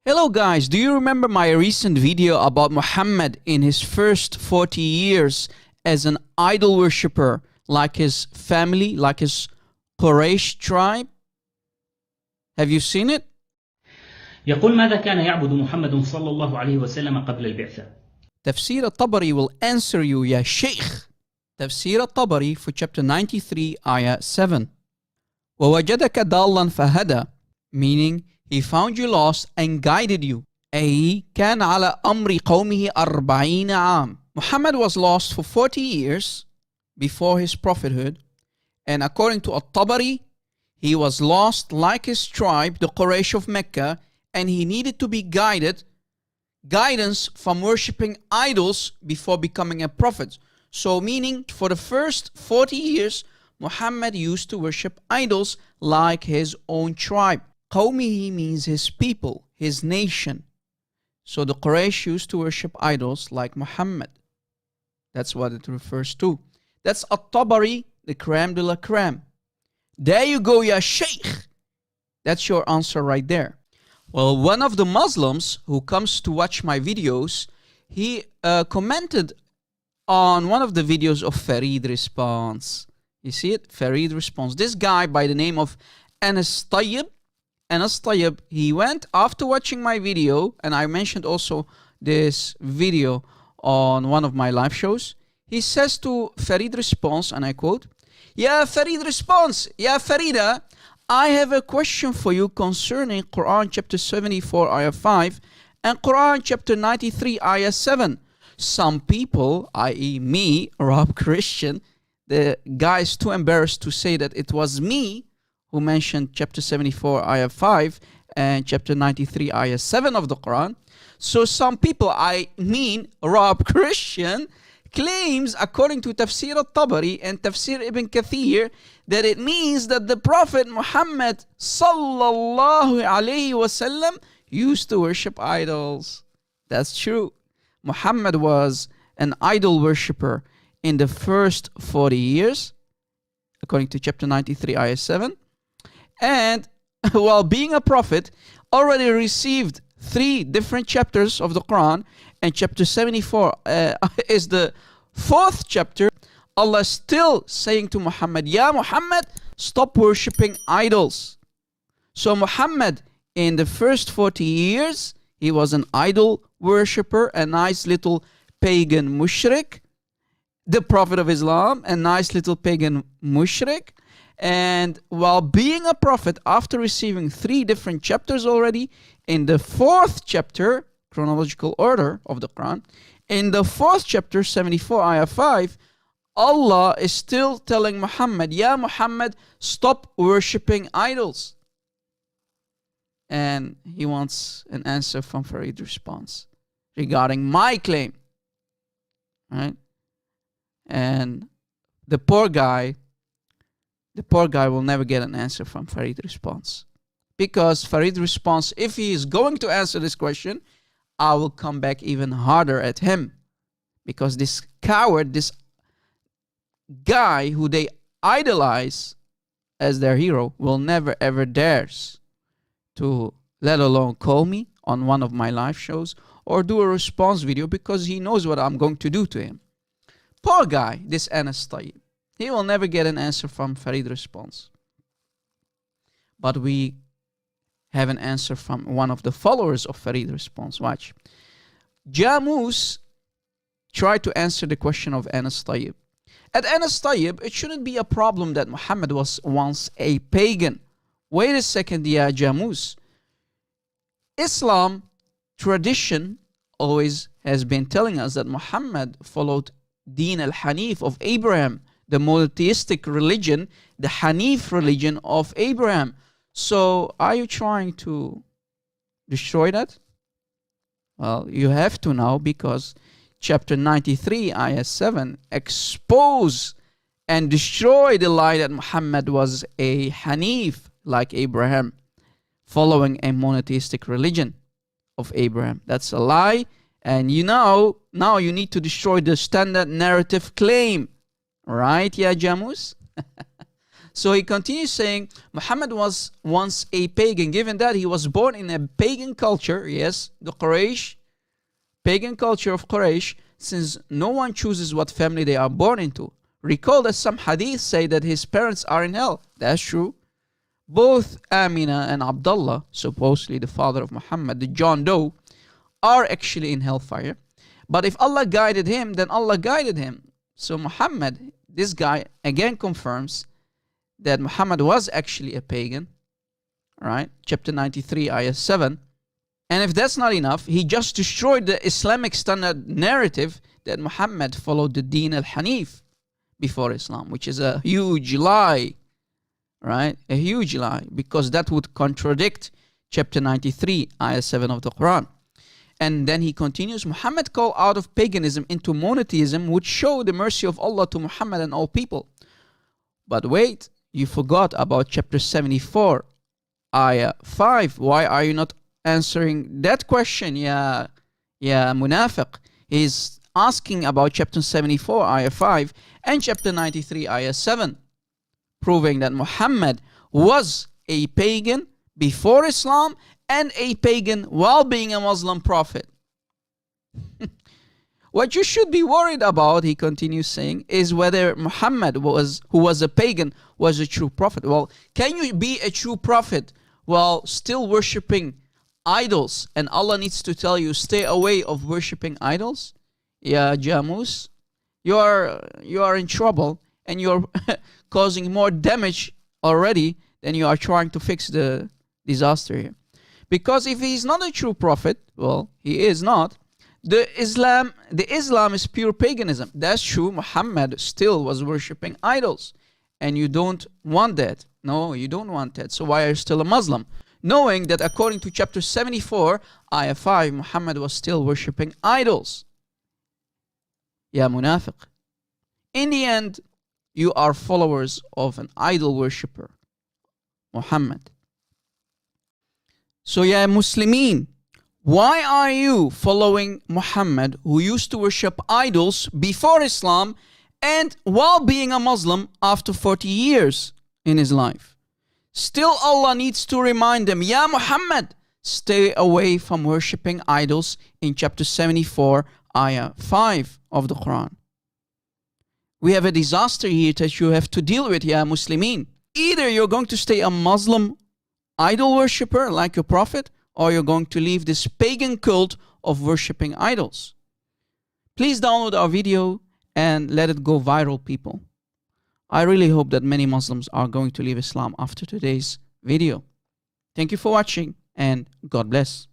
Hello guys, do you remember my recent video about Muhammad in his first 40 years as an idol worshipper, like his family, like his Quraysh tribe? Have you seen it? يقول ماذا كان يعبد محمد صلى الله عليه وسلم قبل البعثة؟ Tafsir al-Tabari will answer you, ya Sheikh. Tafsir al-Tabari for chapter 93, ayah 7. وَوَجَدَكَ ضَالًّا فَهَدَى, meaning he found you lost and guided you. أي كان على أمر قومه 40 عام. Muhammad was lost for 40 years before his prophethood, and according to al-Tabari, he was lost like his tribe, the Quraysh of Mecca, and he needed to be guidance from worshipping idols before becoming a prophet. So meaning for the first 40 years, Muhammad used to worship idols like his own tribe. Qawmihi means his people, his nation. So the Quraysh used to worship idols like Muhammad. That's what it refers to. That's at-Tabari, the crème de la crème. There you go, ya Sheikh. That's your answer right there. Well, one of the Muslims who comes to watch my videos, he commented on one of the videos of Farid Response. You see it? Farid Response. This guy by the name of Anas Tayyib, he went after watching my video, and I mentioned also this video on one of my live shows. He says to Farid Response, and I quote, "Ya Farid Response, Ya Farida, I have a question for you concerning Quran chapter 74 ayah 5 and Quran chapter 93 ayah 7. Some people, i.e. me, Arab Christian, the guy is too embarrassed to say that it was me who mentioned chapter 74 ayah 5 and chapter 93 ayah 7 of the Quran. So some people, I mean Arab Christian, claims, according to Tafsir al-Tabari and Tafsir Ibn Kathir, that it means that the Prophet Muhammad sallallahu alayhi wasallam used to worship idols. That's true. Muhammad was an idol worshipper in the first 40 years, according to chapter 93, ayah 7. And while being a prophet, already received 3 different chapters of the Quran, and chapter 74 is the 4th chapter. Allah is still saying to Muhammad, "Ya Muhammad, stop worshipping idols." So Muhammad, in the first 40 years, he was an idol worshipper, a nice little pagan mushrik, the Prophet of Islam, a nice little pagan mushrik. And while being a prophet, after receiving 3 different chapters already, in the 4th chapter, chronological order of the Quran, in the 4th chapter, 74 ayah 5, Allah is still telling Muhammad, "Ya Muhammad, stop worshipping idols." And he wants an answer from Farid Response regarding my claim. Right? And the poor guy will never get an answer from Farid Response. Because Farid Response, if he is going to answer this question, I will come back even harder at him. Because this coward, this guy who they idolize as their hero, will never ever dares to, let alone call me on one of my live shows or do a response video, because he knows what I'm going to do to him. Poor guy, this Anas Tayyib. He will never get an answer from Farid Response. But we have an answer from one of the followers of Farid Response. Watch. Jamus tried to answer the question of Anas Tayyib. At Anas Tayyib, it shouldn't be a problem that Muhammad was once a pagan. Wait a second, ya Jamus. Islam tradition always has been telling us that Muhammad followed Deen al-Hanif of Abraham, the monotheistic religion, the Hanif religion of Abraham. So are you trying to destroy that? Well, you have to now, because chapter 93, ayah 7 expose and destroy the lie that Muhammad was a Hanif like Abraham, following a monotheistic religion of Abraham. That's a lie, and now you need to destroy the standard narrative claim. Right, ya Jamus? So he continues saying, Muhammad was once a pagan, given that he was born in a pagan culture. Yes, the Quraysh, pagan culture of Quraysh, since no one chooses what family they are born into. Recall that some hadith say that his parents are in hell. That's true. Both Amina and Abdullah, supposedly the father of Muhammad, the John Doe, are actually in hellfire. But if Allah guided him, then Allah guided him. So Muhammad, this guy, again confirms that Muhammad was actually a pagan. Right? Chapter 93, ayah 7. And if that's not enough, he just destroyed the Islamic standard narrative that Muhammad followed the Deen al-Hanif before Islam, which is a huge lie, right? A huge lie, because that would contradict chapter 93, ayah 7 of the Quran. And then he continues, Muhammad called out of paganism into monotheism, would show the mercy of Allah to Muhammad and all people. But wait, you forgot about chapter 74, ayah 5. Why are you not answering that question? Yeah, Munafiq. He's asking about chapter 74, ayah 5 and chapter 93, ayah 7, proving that Muhammad was a pagan before Islam and a pagan while being a Muslim prophet. What you should be worried about, he continues saying, is whether Muhammad, who was a pagan, was a true prophet. Well, can you be a true prophet while still worshipping idols? And Allah needs to tell you, stay away of worshipping idols? Yeah, Jamus, you are in trouble, and you're causing more damage already than you are trying to fix the disaster here. Because if he is not a true prophet, well, he is not, the Islam is pure paganism. That's true. Muhammad still was worshipping idols, and you don't want that. No, you don't want that. So why are you still a Muslim? Knowing that according to chapter 74, ayah 5, Muhammad was still worshipping idols. Ya Munafiq. In the end, you are followers of an idol worshipper, Muhammad. So ya Muslimin, why are you following Muhammad, who used to worship idols before Islam and while being a Muslim after 40 years in his life? Still Allah needs to remind them, Ya Muhammad, stay away from worshipping idols in chapter 74, ayah 5 of the Quran. We have a disaster here that you have to deal with, Ya Muslimin. Either you're going to stay a Muslim idol worshipper like your prophet, or you're going to leave this pagan cult of worshipping idols. Please download our video and let it go viral, people. I really hope that many Muslims are going to leave Islam after today's video. Thank you for watching, and God bless.